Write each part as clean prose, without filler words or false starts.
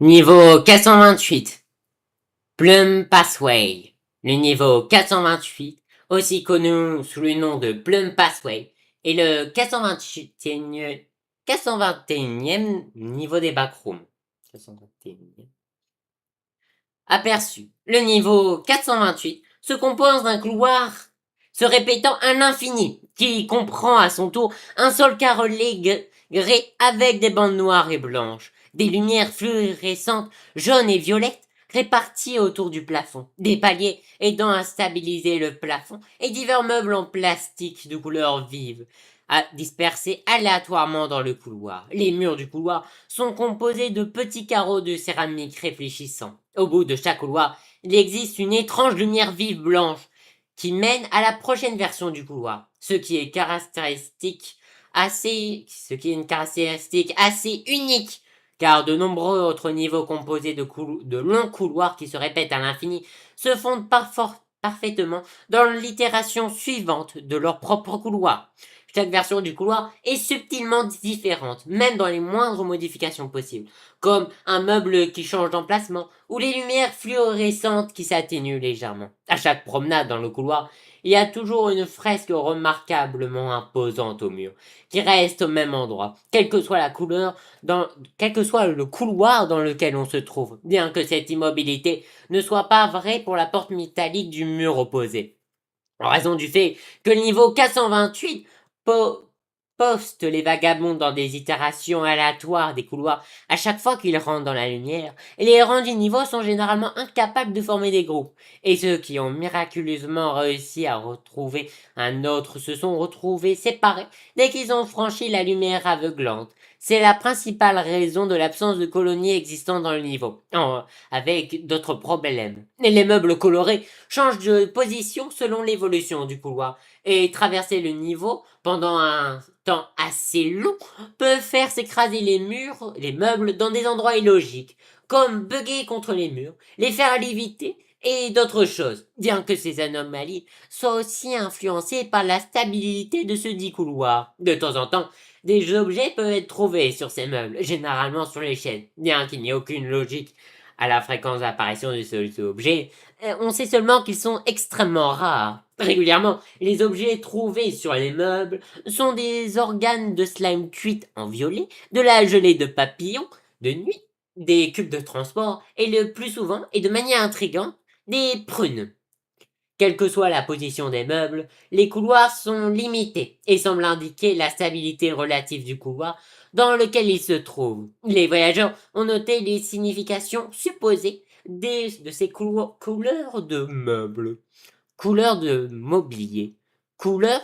Niveau 428, Plum Pathway. Le niveau 428, aussi connu sous le nom de Plum Pathway, est le 421e niveau des backrooms. 421e. Aperçu. Le niveau 428 se compose d'un couloir se répétant à l'infini, qui comprend à son tour un sol carrelé gris avec des bandes noires et blanches, des lumières fluorescentes jaunes et violettes réparties autour du plafond, des paliers aidant à stabiliser le plafond et divers meubles en plastique de couleurs vives dispersés aléatoirement dans le couloir. Les murs du couloir sont composés de petits carreaux de céramique réfléchissants. Au bout de chaque couloir, il existe une étrange lumière vive blanche qui mène à la prochaine version du couloir, ce qui est une caractéristique assez unique, car de nombreux autres niveaux composés de longs couloirs qui se répètent à l'infini se fondent parfaitement dans l'itération suivante de leur propre couloir. Chaque version du couloir est subtilement différente, même dans les moindres modifications possibles, comme un meuble qui change d'emplacement ou les lumières fluorescentes qui s'atténuent légèrement. À chaque promenade dans le couloir, il y a toujours une fresque remarquablement imposante au mur, qui reste au même endroit, quelle que soit quel que soit le couloir dans lequel on se trouve, bien que cette immobilité ne soit pas vraie pour la porte métallique du mur opposé. En raison du fait que le niveau 428 poste les vagabonds dans des itérations aléatoires des couloirs à chaque fois qu'ils rentrent dans la lumière, et les rangs du niveau sont généralement incapables de former des groupes, et ceux qui ont miraculeusement réussi à retrouver un autre se sont retrouvés séparés dès qu'ils ont franchi la lumière aveuglante. C'est la principale raison de l'absence de colonies existant dans le niveau, avec d'autres problèmes. Et les meubles colorés changent de position selon l'évolution du couloir, et traverser le niveau pendant un temps assez long peut faire s'écraser les meubles dans des endroits illogiques, comme bugger contre les murs, les faire léviter et d'autres choses, bien que ces anomalies soient aussi influencées par la stabilité de ce dit couloir. De temps en temps, des objets peuvent être trouvés sur ces meubles, généralement sur les chaînes, bien qu'il n'y ait aucune logique à la fréquence d'apparition de ces objets. On sait seulement qu'ils sont extrêmement rares. Régulièrement, les objets trouvés sur les meubles sont des organes de slime cuites en violet, de la gelée de papillons de nuit, des cubes de transport et le plus souvent, et de manière intrigante, des prunes. Quelle que soit la position des meubles, les couloirs sont limités et semblent indiquer la stabilité relative du couloir dans lequel ils se trouvent. Les voyageurs ont noté les significations supposées de ces couleurs de meubles, couleurs de mobilier, couleurs,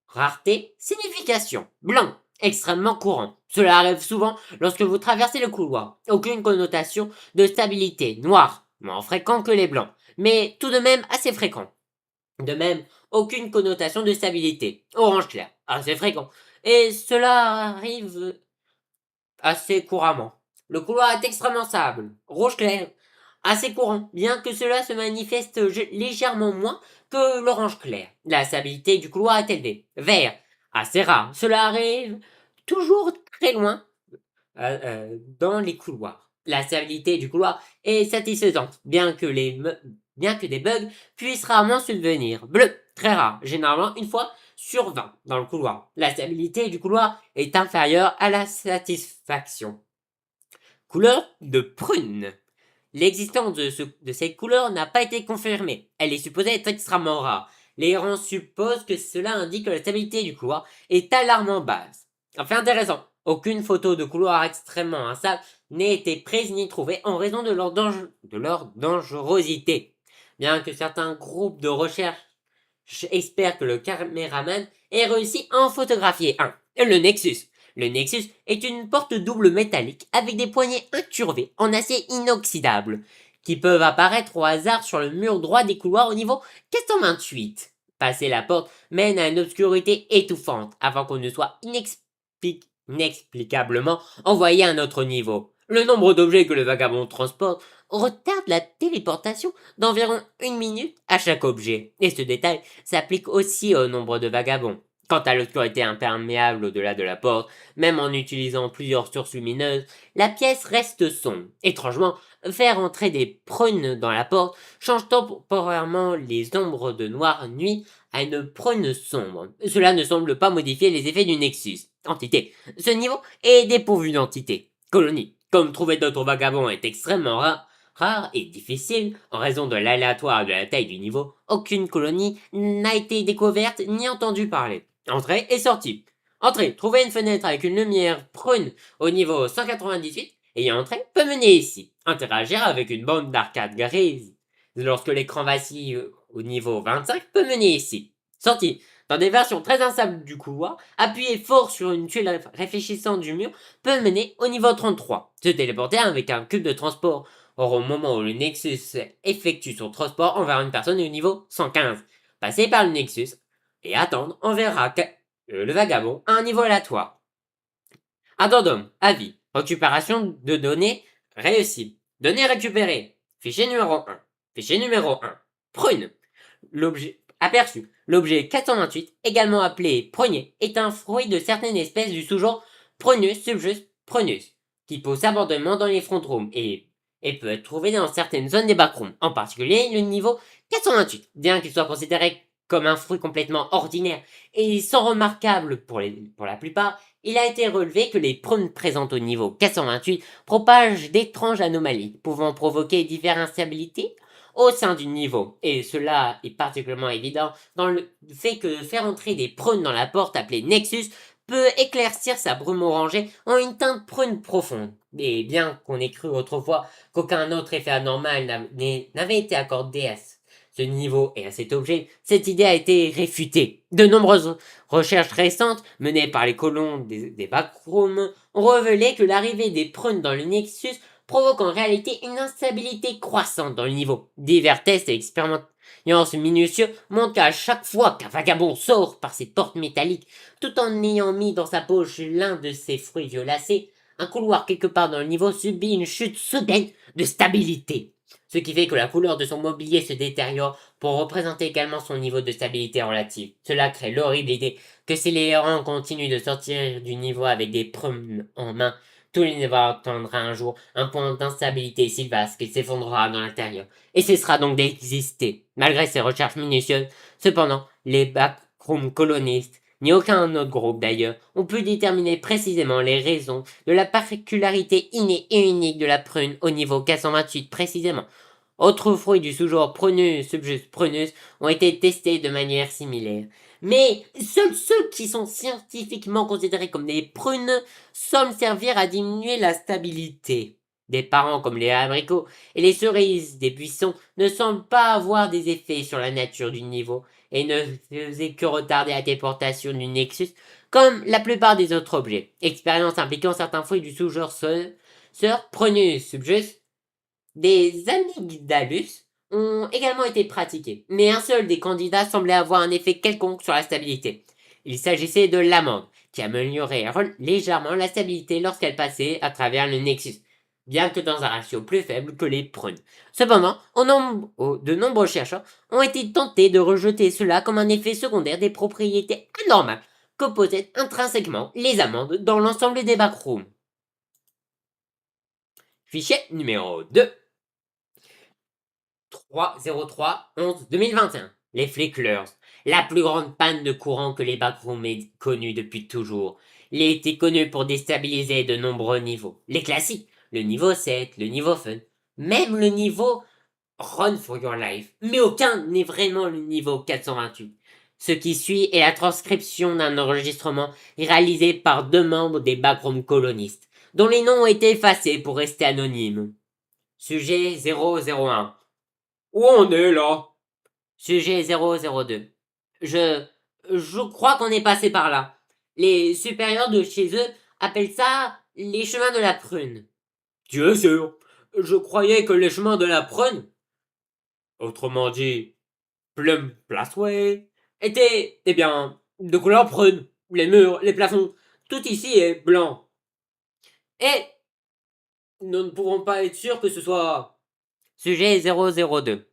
rareté, signification, blanc, extrêmement courant. Cela arrive souvent lorsque vous traversez le couloir. Aucune connotation de stabilité, noir, moins fréquent que les blancs, mais tout de même assez fréquent. De même, aucune connotation de stabilité, orange clair, assez fréquent. Et cela arrive assez couramment. Le couloir est extrêmement stable, rouge clair, assez courant, bien que cela se manifeste légèrement moins que l'orange clair. La stabilité du couloir est élevée. Vert, assez rare, cela arrive toujours très loin dans les couloirs. La stabilité du couloir est satisfaisante, bien que des bugs puissent rarement subvenir. Bleu, très rare, généralement une fois sur 20 dans le couloir. La stabilité du couloir est inférieure à la satisfaction. Couleur de prune. L'existence de cette couleur n'a pas été confirmée. Elle est supposée être extrêmement rare. Les héros supposent que cela indique que la stabilité du couloir est alarmant basse. Enfin intéressant, aucune photo de couloir extrêmement instable n'a été prise ni trouvée en raison de leur dangerosité. Bien que certains groupes de recherche espèrent que le caméraman ait réussi à en photographier un. Le Nexus. Le Nexus est une porte double métallique avec des poignées incurvées en acier inoxydable qui peuvent apparaître au hasard sur le mur droit des couloirs au niveau 428. Passer la porte mène à une obscurité étouffante avant qu'on ne soit inexplicablement envoyé à un autre niveau. Le nombre d'objets que le vagabond transporte retarde la téléportation d'environ 1 minute à chaque objet. Et ce détail s'applique aussi au nombre de vagabonds. Quant à l'obscurité imperméable au-delà de la porte, même en utilisant plusieurs sources lumineuses, la pièce reste sombre. Étrangement, faire entrer des prunes dans la porte change temporairement les ombres de noir nuit à une prune sombre. Cela ne semble pas modifier les effets du Nexus. Entité. Ce niveau est dépourvu d'entité. Colonie. Comme trouver d'autres vagabonds est extrêmement rare et difficile en raison de l'aléatoire de la taille du niveau, aucune colonie n'a été découverte ni entendue parler. Entrée et sortie. Entrée. Trouver une fenêtre avec une lumière prune au niveau 198 ayant entré peut mener ici. Interagir avec une bande d'arcade grise lorsque l'écran vacille au niveau 25 peut mener ici. Sortie. Dans des versions très instables du couloir, appuyer fort sur une tuile réfléchissante du mur peut mener au niveau 33. Se téléporter avec un cube de transport. Or, au moment où le Nexus effectue son transport, on verra une personne au niveau 115. Passer par le Nexus et attendre, on verra le vagabond à un niveau aléatoire. Addendum, avis, récupération de données réussie. Données récupérées. Fichier numéro 1. Fichier numéro 1. Prune. L'objet aperçu. L'objet 428, également appelé prunier, est un fruit de certaines espèces du sous-genre Prunus subjus prunus, qui pousse abondamment dans les front rooms et peut être trouvé dans certaines zones des backrooms, en particulier le niveau 428. Bien qu'il soit considéré comme un fruit complètement ordinaire et sans remarquable pour la plupart, il a été relevé que les prunes présentes au niveau 428 propagent d'étranges anomalies, pouvant provoquer diverses instabilités au sein du niveau. Et cela est particulièrement évident dans le fait que faire entrer des prunes dans la porte appelée Nexus peut éclaircir sa brume orangée en une teinte prune profonde. Et bien qu'on ait cru autrefois qu'aucun autre effet anormal n'avait été accordé à ce niveau et à cet objet, cette idée a été réfutée. De nombreuses recherches récentes, menées par les colons des backrooms, ont révélé que l'arrivée des prunes dans le Nexus provoque en réalité une instabilité croissante dans le niveau. Divers tests et expériences minutieux montrent qu'à chaque fois qu'un vagabond sort par ces portes métalliques, tout en ayant mis dans sa poche l'un de ses fruits violacés, un couloir quelque part dans le niveau subit une chute soudaine de stabilité. Ce qui fait que la couleur de son mobilier se détériore pour représenter également son niveau de stabilité relative. Cela crée l'horrible idée que si les errants continuent de sortir du niveau avec des prunes en main, tout l'univers atteindra un jour un point d'instabilité si vaste qu'il s'effondrera dans l'intérieur et cessera donc d'exister. Malgré ces recherches minutieuses, cependant, les backroom colonistes, ni aucun autre groupe d'ailleurs, ont pu déterminer précisément les raisons de la particularité innée et unique de la prune au niveau 428 précisément. Autres fruits du sous-genre Prunus subjus prunus ont été testés de manière similaire. Mais seuls ceux qui sont scientifiquement considérés comme des prunes semblent servir à diminuer la stabilité. Des parents comme les abricots et les cerises des buissons ne semblent pas avoir des effets sur la nature du niveau et ne faisaient que retarder la déportation du Nexus comme la plupart des autres objets. Expérience impliquant certains fruits du sous-genre Sœur Prunus subjus. Des amygdalus ont également été pratiqués, mais un seul des candidats semblait avoir un effet quelconque sur la stabilité. Il s'agissait de l'amande, qui améliorait légèrement la stabilité lorsqu'elle passait à travers le Nexus, bien que dans un ratio plus faible que les prunes. Cependant, de nombreux chercheurs ont été tentés de rejeter cela comme un effet secondaire des propriétés anormales que possèdent intrinsèquement les amandes dans l'ensemble des backrooms. Fichier numéro 2. 3-03-11-2021. Les Flicklers. La plus grande panne de courant que les backrooms aient connue depuis toujours. Il a été connu pour déstabiliser de nombreux niveaux. Les classiques, le niveau 7, le niveau Fun, même le niveau Run for Your Life. Mais aucun n'est vraiment le niveau 428. Ce qui suit est la transcription d'un enregistrement réalisé par 2 membres des backroom colonistes, dont les noms ont été effacés pour rester anonymes. Sujet 001. Où on est là? Sujet 002. Je crois qu'on est passé par là. Les supérieurs de chez eux appellent ça les chemins de la prune. Tu es sûr? Je croyais que les chemins de la prune, autrement dit, Plum Placeway, étaient, eh bien, de couleur prune. Les murs, les plafonds, tout ici est blanc. Et nous ne pouvons pas être sûrs que ce soit... Sujet 002.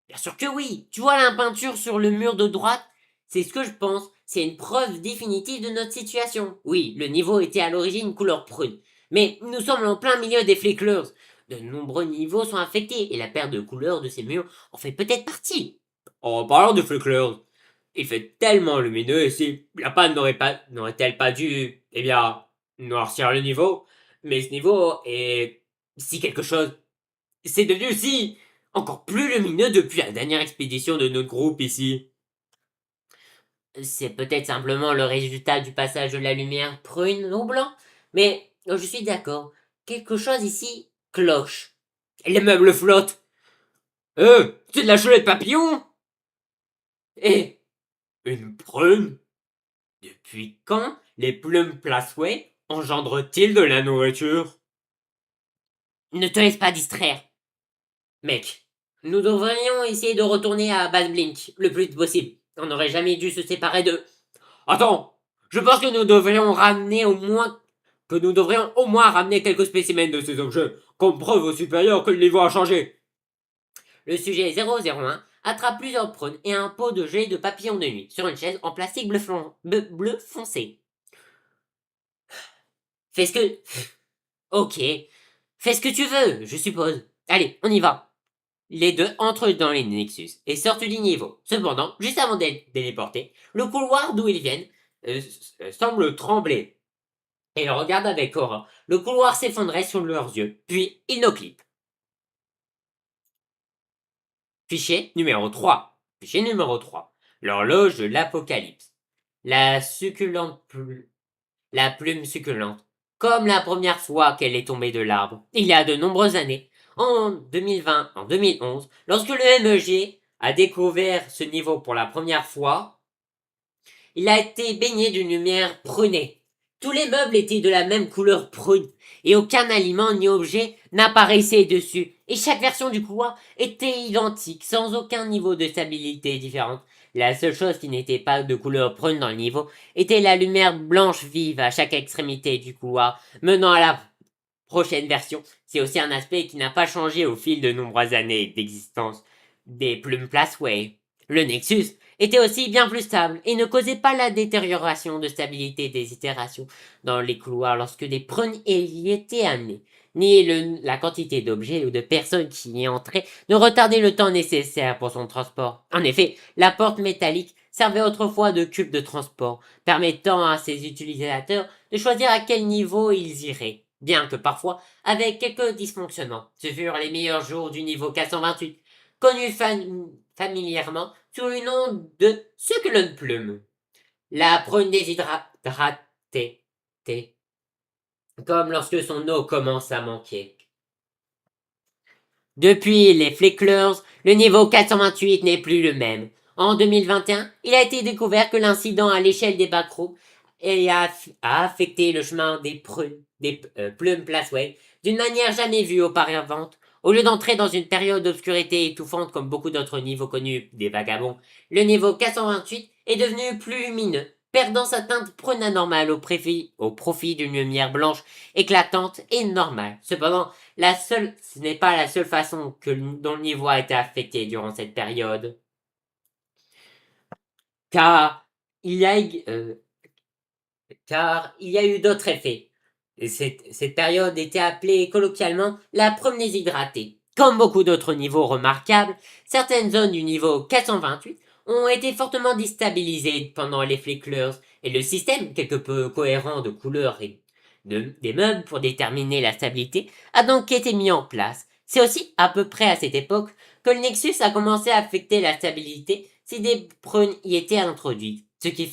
Bien sûr que oui. Tu vois la peinture sur le mur de droite? C'est ce que je pense. c'est une preuve définitive de notre situation. Oui, le niveau était à l'origine couleur prune. Mais nous sommes en plein milieu des Flicklers. De nombreux niveaux sont affectés et la perte de couleur de ces murs en fait peut-être partie. En parlant de Flicklers, il fait tellement lumineux et si la panne n'aurait-elle pas dû, eh bien, noircir le niveau? Mais ce niveau est si quelque chose. C'est devenu si encore plus lumineux depuis la dernière expédition de notre groupe ici. C'est peut-être simplement le résultat du passage de la lumière prune au blanc, mais je suis d'accord. Quelque chose ici cloche. Les meubles flottent. C'est de la gelée de papillon? Et une prune? Depuis quand les plumes Placeway engendrent-ils de la nourriture? Ne te laisse pas distraire. Mec, nous devrions essayer de retourner à Bad Blink le plus vite possible. On n'aurait jamais dû se séparer de... Attends, je pense que nous devrions au moins ramener quelques spécimens de ces objets, comme preuve au supérieur que le niveau a changé. Le sujet 001 attrape plusieurs prunes et un pot de jet de papillon de nuit sur une chaise en plastique bleu foncé. Fais ce que... Ok. Fais ce que tu veux, je suppose. Allez, on y va. Les deux entrent dans les Nexus et sortent du niveau. Cependant, juste avant d'être téléportés, le couloir d'où ils viennent semble trembler. Et ils regardent avec horreur. Le couloir s'effondrait sous leurs yeux, puis ils clip. Fichier numéro 3. Fichier numéro 3. L'horloge de l'apocalypse. La plume succulente. Comme la première fois qu'elle est tombée de l'arbre, il y a de nombreuses années, en 2020, en 2011, lorsque le MEG a découvert ce niveau pour la première fois, il a été baigné d'une lumière prunée. Tous les meubles étaient de la même couleur prune, et aucun aliment ni objet n'apparaissait dessus, et chaque version du couloir était identique, sans aucun niveau de stabilité différente. La seule chose qui n'était pas de couleur prune dans le niveau était la lumière blanche vive à chaque extrémité du couloir, menant à la prochaine version. C'est aussi un aspect qui n'a pas changé au fil de nombreuses années d'existence des plumes Placeway. Le Nexus était aussi bien plus stable et ne causait pas la détérioration de stabilité des itérations dans les couloirs lorsque des prunes y étaient amenées, ni la quantité d'objets ou de personnes qui y entraient ne retardait le temps nécessaire pour son transport. En effet, la porte métallique servait autrefois de cube de transport, permettant à ses utilisateurs de choisir à quel niveau ils iraient, bien que parfois avec quelques dysfonctionnements. Ce furent les meilleurs jours du niveau 428, connu familièrement sous le nom de Succulent Plume. La prune déshydratée, comme lorsque son eau commence à manquer. Depuis les Flicklers, le niveau 428 n'est plus le même. En 2021, il a été découvert que l'incident à l'échelle des backrooms a affecté le chemin des plumes Placeway d'une manière jamais vue auparavant. Au lieu d'entrer dans une période d'obscurité étouffante comme beaucoup d'autres niveaux connus des vagabonds, le niveau 428 est devenu plus lumineux, perdant sa teinte prune anormale au profit d'une lumière blanche éclatante et normale. Cependant, ce n'est pas la seule façon dont le niveau a été affecté durant cette période. Car il y a, eu d'autres effets. Et cette période était appelée colloquialement la prune déshydratée. Comme beaucoup d'autres niveaux remarquables, certaines zones du niveau 428 ont été fortement déstabilisées pendant les Flicklers, et le système, quelque peu cohérent de couleurs et des meubles pour déterminer la stabilité, a donc été mis en place. C'est aussi à peu près à cette époque que le Nexus a commencé à affecter la stabilité si des prunes y étaient introduites. Ce qui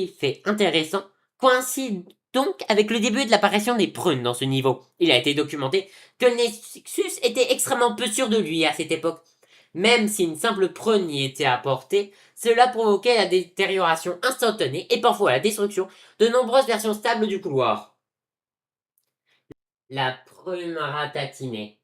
fait intéressant coïncide donc avec le début de l'apparition des prunes dans ce niveau. Il a été documenté que le Nexus était extrêmement peu sûr de lui à cette époque. Même si une simple prune y était apportée, cela provoquait la détérioration instantanée et parfois la destruction de nombreuses versions stables du couloir. La prune ratatinée.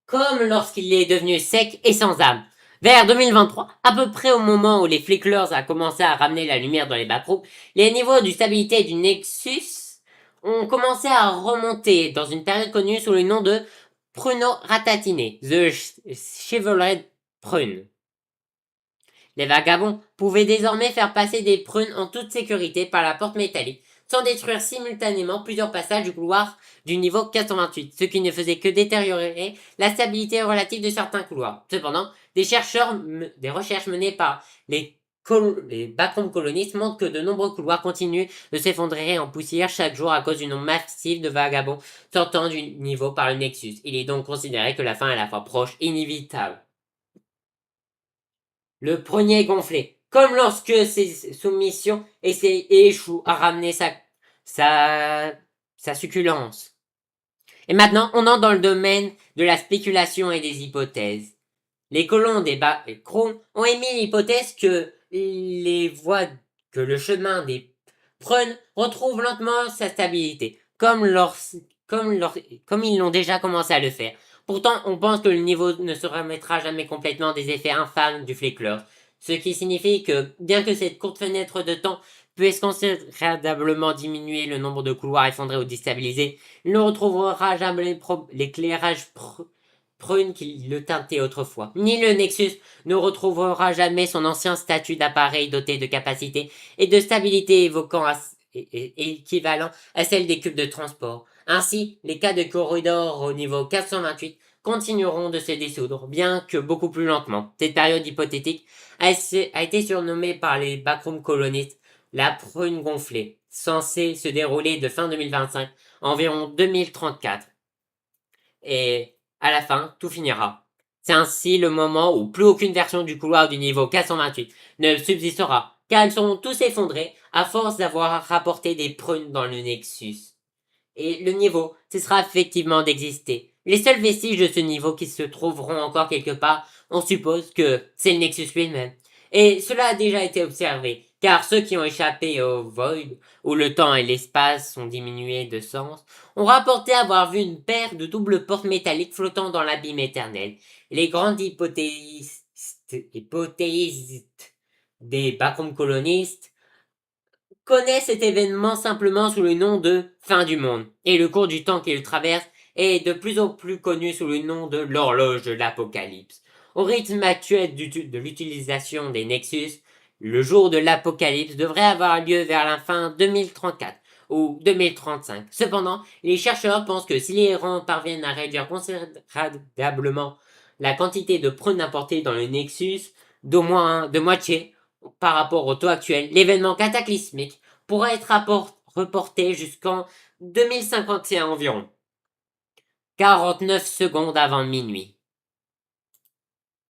Comme lorsqu'il est devenu sec et sans âme. Vers 2023, à peu près au moment où les Flicklers a commencé à ramener la lumière dans les backrooms, les niveaux de stabilité du Nexus ont commencé à remonter dans une période connue sous le nom de Pruno Ratatiné, The Chivalred Prune. Les vagabonds pouvaient désormais faire passer des prunes en toute sécurité par la porte métallique, sans détruire simultanément plusieurs passages du couloir du niveau 428, ce qui ne faisait que détériorer la stabilité relative de certains couloirs. Cependant, des recherches menées par les backrooms colonistes montrent que de nombreux couloirs continuent de s'effondrer en poussière chaque jour à cause du nombre massif de vagabonds sortant du niveau par le Nexus. Il est donc considéré que la fin est à la fois proche et inévitable. Le premier gonflé, comme lorsque ses soumissions échouent à ramener sa, sa succulence. Et maintenant, on entre dans le domaine de la spéculation et des hypothèses. Les colons des Backrooms ont émis l'hypothèse que que le chemin des prunes retrouve lentement sa stabilité, comme ils l'ont déjà commencé à le faire. Pourtant, on pense que le niveau ne se remettra jamais complètement des effets infâmes du flécleur, ce qui signifie que, bien que cette courte fenêtre de temps puisse considérablement diminuer le nombre de couloirs effondrés ou déstabilisés, il ne retrouvera jamais l'éclairage prune qui le teintait autrefois. Ni le Nexus ne retrouvera jamais son ancien statut d'appareil doté de capacités et de stabilité équivalent à celle des cubes de transport. Ainsi, les cas de corridors au niveau 428 continueront de se dissoudre, bien que beaucoup plus lentement. Cette période hypothétique a été surnommée par les backroom colonistes la prune gonflée, censée se dérouler de fin 2025 à environ 2034. Et à la fin, tout finira. C'est ainsi le moment où plus aucune version du couloir du niveau 428 ne subsistera, car elles seront tous effondrées à force d'avoir rapporté des prunes dans le Nexus. Et le niveau cessera effectivement d'exister. Les seuls vestiges de ce niveau qui se trouveront encore quelque part, on suppose que c'est le Nexus lui-même. Et cela a déjà été observé, car ceux qui ont échappé au Void, où le temps et l'espace sont diminués de sens, ont rapporté avoir vu une paire de doubles portes métalliques flottant dans l'abîme éternel. Les grandes hypothéistes des backrooms colonistes connaissent cet événement simplement sous le nom de fin du monde, et le cours du temps qui le traverse est de plus en plus connu sous le nom de l'horloge de l'apocalypse. Au rythme actuel de l'utilisation des Nexus, le jour de l'apocalypse devrait avoir lieu vers la fin 2034 ou 2035. Cependant, les chercheurs pensent que si les errants parviennent à réduire considérablement la quantité de prunes importées dans le Nexus d'au moins de moitié par rapport au taux actuel, l'événement cataclysmique pourrait être reporté jusqu'en 2051 environ, 49 secondes avant minuit.